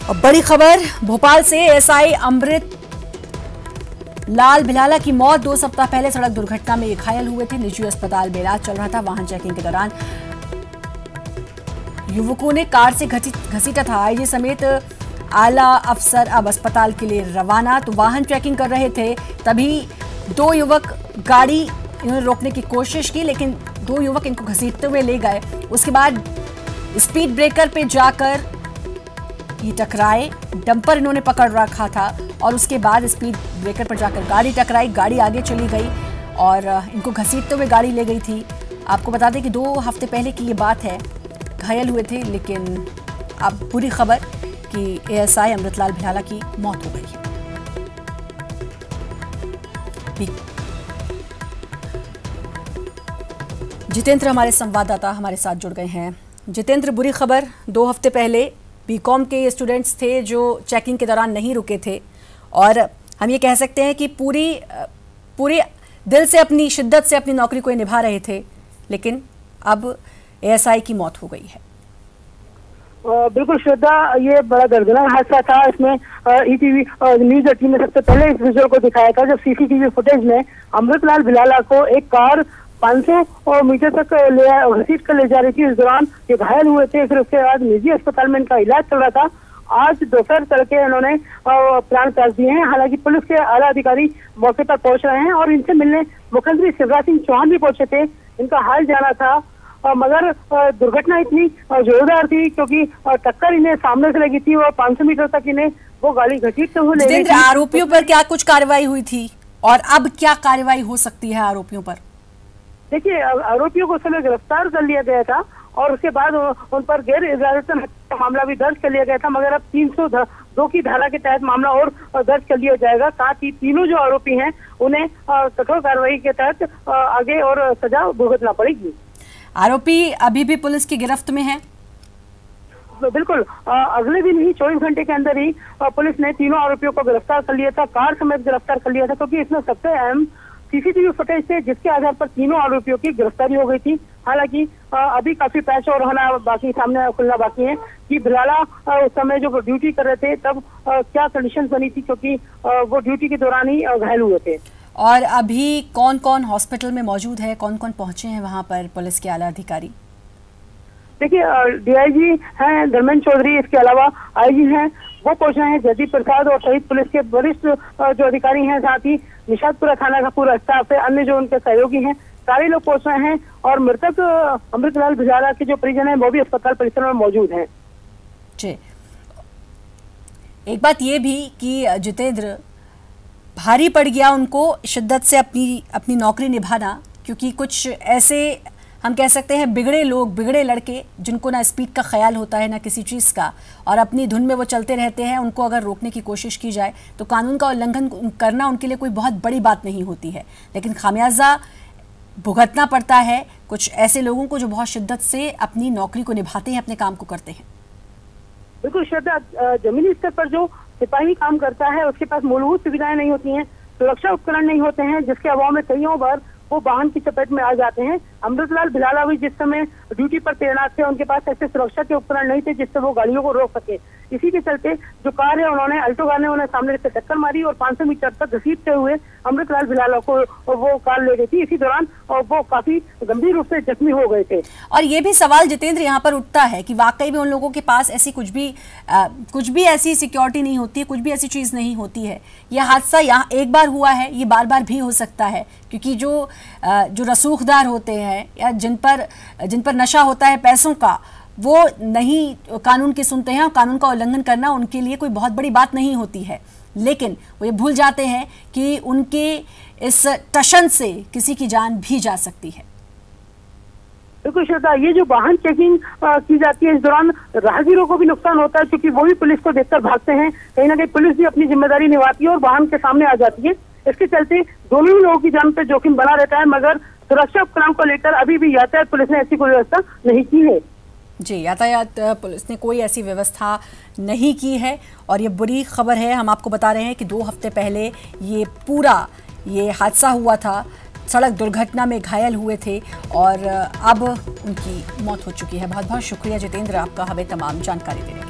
और बड़ी खबर भोपाल से, एएसआई अमृत लाल भिलाला की मौत 2 सप्ताह पहले सड़क दुर्घटना में घायल हुए थे। निजी अस्पताल में इलाज चल रहा था। वाहन चेकिंग के दौरान युवकों ने कार से घसीटा था। आईजी समेत आला अफसर अब अस्पताल के लिए रवाना। तो वाहन चेकिंग कर रहे थे, तभी 2 युवक गाड़ी इन्होंने रोकने की कोशिश की, लेकिन 2 युवक इनको घसीटते हुए ले गए। उसके बाद स्पीड ब्रेकर पे जाकर ये टकराए। डंपर इन्होंने पकड़ रखा था और उसके बाद स्पीड ब्रेकर पर जाकर गाड़ी टकराई। गाड़ी आगे चली गई और इनको घसीटते हुए गाड़ी ले गई थी। आपको बता दें कि 2 हफ्ते पहले की ये बात है, घायल हुए थे, लेकिन अब बुरी खबर कि एएसआई अमृत लाल भिलाला की मौत हो गई है। जितेंद्र हमारे संवाददाता हमारे साथ जुड़ गए हैं। जितेंद्र, बुरी खबर, 2 हफ्ते पहले बीकॉम के स्टूडेंट्स थे जो चेकिंग के दौरान नहीं रुके थे और हम ये कह सकते हैं कि पूरे दिल से, अपनी शिद्दत से अपनी नौकरी को निभा रहे थे, लेकिन अब एएसआई की मौत हो गई है। बिल्कुल श्रद्धा, ये बड़ा दर्दनाक हादसा था। इसमें ईटीवी न्यूज 18 ने सबसे पहले इस विजुअल को दिखाया था, जब सीसीटीवी फुटेज में अमृत लाल भिलाला को एक कार 500 मीटर तक घसीट कर ले जा रही थी। इस दौरान ये घायल हुए थे। फिर उसके बाद निजी अस्पताल में इनका इलाज चल रहा था। आज दोपहर तड़के इन्होंने प्राण त्याग दिए हैं। हालांकि पुलिस के आला अधिकारी मौके पर पहुंच रहे हैं और इनसे मिलने मुख्यमंत्री शिवराज सिंह चौहान भी पहुंचे थे। इनका हाल जाना था, मगर दुर्घटना इतनी जोरदार थी क्योंकि टक्कर इन्हें सामने से लगी थी और 500 मीटर तक इन्हें वो गाड़ी घसीटते हुए ले गई थी। आरोपियों पर क्या कुछ कार्रवाई हुई थी और अब क्या कार्रवाई हो सकती है आरोपियों पर? देखिए, आरोपियों को उस समय गिरफ्तार कर लिया गया था और उसके बाद उन पर गैर इजाजतन हत्या का मामला भी दर्ज कर लिया गया था, मगर अब 302 की धारा के तहत मामला और दर्ज कर लिया जाएगा। साथ ही तीनों जो आरोपी हैं उन्हें कठोर कार्रवाई के तहत आगे और सजा भुगतना पड़ेगी। आरोपी अभी भी पुलिस की गिरफ्त में है? बिल्कुल, अगले दिन ही 24 घंटे के अंदर ही पुलिस ने तीनों आरोपियों को गिरफ्तार कर लिया था, कार समेत गिरफ्तार कर लिया था, क्योंकि इसमें सबसे अहम सीसीटीवी फुटेज थे जिसके आधार पर तीनों आरोपियों की गिरफ्तारी हो गई थी। हालांकि अभी काफी पैच और होना बाकी, सामने खुलना बाकी है कि भिलाला उस समय जो ड्यूटी कर रहे थे तब क्या कंडीशन बनी थी, क्योंकि वो ड्यूटी के दौरान ही घायल हुए थे। और अभी कौन कौन हॉस्पिटल में मौजूद है, कौन कौन पहुंचे हैं वहां पर पुलिस के आला अधिकारी? देखिए, डीआईजी हैं धर्मेंद्र चौधरी, इसके अलावा आईजी हैं वो पहुंच रहे हैं, जयदीप प्रसाद और शहीद पुलिस के वरिष्ठ जो अधिकारी हैं, साथ ही निशादपुरा थाना का पूरा स्टाफ है, अन्य जो उनके सहयोगी हैं, सारे लोग पहुंच रहे हैं। और मृतक अमृत लाल भिलाला के जो परिजन हैं वो भी अस्पताल परिसर में मौजूद हैं। जी, एक बात ये भी कि जितेंद्र, भारी पड़ गया उनको शिद्दत से अपनी नौकरी निभाना, क्योंकि कुछ ऐसे हम कह सकते हैं बिगड़े लोग, बिगड़े लड़के, जिनको ना स्पीड का ख्याल होता है ना किसी चीज़ का, और अपनी धुन में वो चलते रहते हैं। उनको अगर रोकने की कोशिश की जाए तो कानून का उल्लंघन करना उनके लिए कोई बहुत बड़ी बात नहीं होती है, लेकिन खामियाजा भुगतना पड़ता है कुछ ऐसे लोगों को जो बहुत शिद्दत से अपनी नौकरी को निभाते हैं, अपने काम को करते हैं। बिल्कुल श्रद्धा, जमीनी स्तर पर जो सिपाही काम करता है उसके पास मूलभूत सुविधाएं नहीं होती हैं, सुरक्षा उपकरण नहीं होते हैं, जिसके अभाव में कईयों बार वो वाहन की चपेट में आ जाते हैं। अमृत लाल भिलाला भी जिस समय ड्यूटी पर तैनात थे, उनके पास ऐसे सुरक्षा के उपकरण नहीं थे जिससे वो गाड़ियों को रोक सके। इसी के चलते जो कार है, उन्होंने अल्टो कार ने उन्हें सामने से टक्कर मारी और 500 मीटर तक घसीटते हुए अमृत लाल भिलाला को वो कार ले गई थी। इसी दौरान वो काफी गंभीर रूप से जख्मी हो गए थे। और ये भी सवाल जितेंद्र यहाँ पर उठता है कि वाकई में उन लोगों के पास ऐसी कुछ भी ऐसी सिक्योरिटी नहीं होती है, कुछ भी ऐसी चीज नहीं होती है। यह हादसा यहाँ एक बार हुआ है, ये बार बार भी हो सकता है, क्योंकि जो रसूखदार होते हैं या जिन पर नशा होता है पैसों का, वो नहीं कानून की सुनते हैं और कानून का उल्लंघन करना उनके लिए कोई बहुत बड़ी बात नहीं होती है, लेकिन वो ये भूल जाते हैं कि उनके इस टशन से किसी की जान भी जा सकती है। बिल्कुल श्रद्धा, ये जो वाहन चेकिंग की जाती है, इस दौरान राहगीरों को भी नुकसान होता है, क्योंकि वो भी पुलिस को देखकर भागते हैं। कहीं ना कहीं पुलिस भी अपनी जिम्मेदारी निभाती है और वाहन के सामने आ जाती है। इसके चलते दोनों ही लोगों की जान पे जोखिम बना रहता है, मगर सुरक्षा उपकरण को लेकर अभी भी यातायात पुलिस ने ऐसी कोई व्यवस्था नहीं की है। जी, यातायात पुलिस ने कोई ऐसी व्यवस्था नहीं की है। और ये बुरी खबर है, हम आपको बता रहे हैं कि 2 हफ्ते पहले ये हादसा हुआ था, सड़क दुर्घटना में घायल हुए थे और अब उनकी मौत हो चुकी है। बहुत बहुत शुक्रिया जितेंद्र, आपका हमें तमाम जानकारी देने के लिए।